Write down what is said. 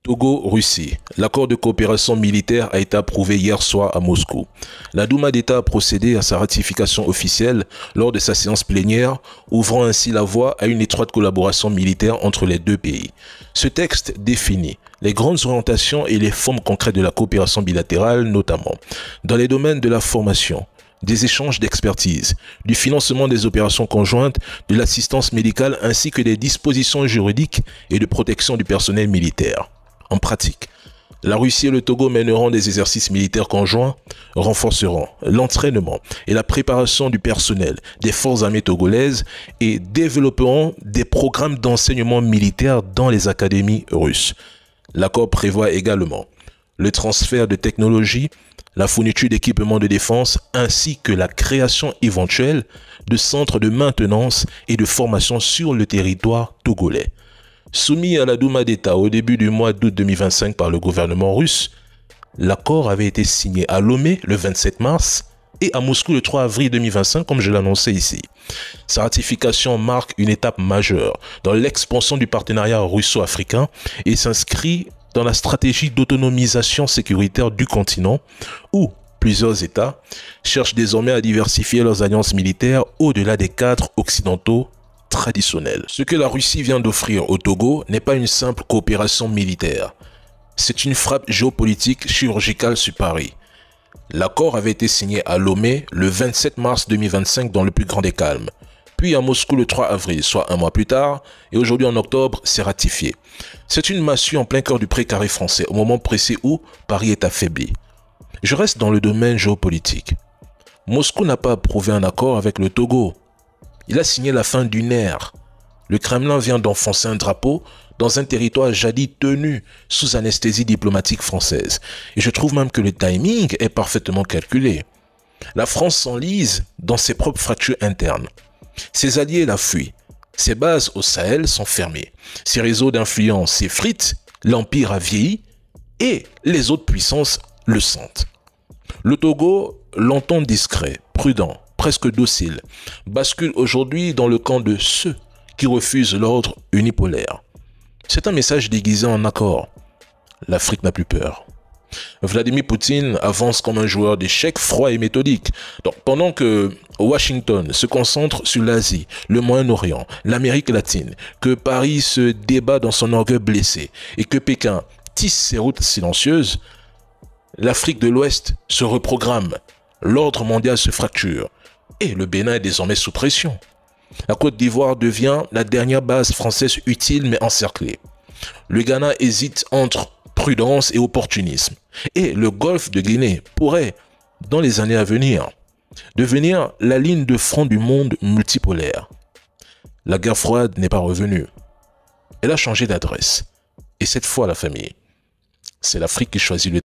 Togo-Russie. L'accord de coopération militaire a été approuvé hier soir à Moscou. La Douma d'État a procédé à sa ratification officielle lors de sa séance plénière, ouvrant ainsi la voie à une étroite collaboration militaire entre les deux pays. Ce texte définit les grandes orientations et les formes concrètes de la coopération bilatérale, notamment dans les domaines de la formation, des échanges d'expertise, du financement des opérations conjointes, de l'assistance médicale ainsi que des dispositions juridiques et de protection du personnel militaire. En pratique, la Russie et le Togo mèneront des exercices militaires conjoints, renforceront l'entraînement et la préparation du personnel des forces armées togolaises et développeront des programmes d'enseignement militaire dans les académies russes. L'accord prévoit également le transfert de technologies, la fourniture d'équipements de défense ainsi que la création éventuelle de centres de maintenance et de formation sur le territoire togolais. Soumis à la Douma d'État au début du mois d'août 2025 par le gouvernement russe, l'accord avait été signé à Lomé le 27 mars et à Moscou le 3 avril 2025 comme je l'annonçais ici. Sa ratification marque une étape majeure dans l'expansion du partenariat russo-africain et s'inscrit dans la stratégie d'autonomisation sécuritaire du continent où plusieurs États cherchent désormais à diversifier leurs alliances militaires au-delà des cadres occidentaux traditionnels. Ce que la Russie vient d'offrir au Togo n'est pas une simple coopération militaire. C'est une frappe géopolitique chirurgicale sur Paris. L'accord avait été signé à Lomé le 27 mars 2025 dans le plus grand des calmes. Puis à Moscou le 3 avril, soit un mois plus tard, et aujourd'hui en octobre, c'est ratifié. C'est une massue en plein cœur du précaré français, au moment précis où Paris est affaibli. Je reste dans le domaine géopolitique. Moscou n'a pas approuvé un accord avec le Togo. Il a signé la fin d'une ère. Le Kremlin vient d'enfoncer un drapeau dans un territoire jadis tenu sous anesthésie diplomatique française. Et je trouve même que le timing est parfaitement calculé. La France s'enlise dans ses propres fractures internes. Ses alliés la fuient. Ses bases au Sahel sont fermées. Ses réseaux d'influence s'effritent. L'Empire a vieilli et les autres puissances le sentent. Le Togo, longtemps discret, prudent, presque docile, bascule aujourd'hui dans le camp de ceux qui refusent l'ordre unipolaire. C'est un message déguisé en accord. L'Afrique n'a plus peur. Vladimir Poutine avance comme un joueur d'échecs froid et méthodique. Donc, pendant que Washington se concentre sur l'Asie, le Moyen-Orient, l'Amérique latine, que Paris se débat dans son orgueil blessé et que Pékin tisse ses routes silencieuses, l'Afrique de l'Ouest se reprogramme, l'ordre mondial se fracture et le Bénin est désormais sous pression. La Côte d'Ivoire devient la dernière base française utile mais encerclée. Le Ghana hésite entre prudence et opportunisme. Et le golfe de Guinée pourrait, dans les années à venir, devenir la ligne de front du monde multipolaire. La guerre froide n'est pas revenue. Elle a changé d'adresse. Et cette fois, la famille, c'est l'Afrique qui choisit le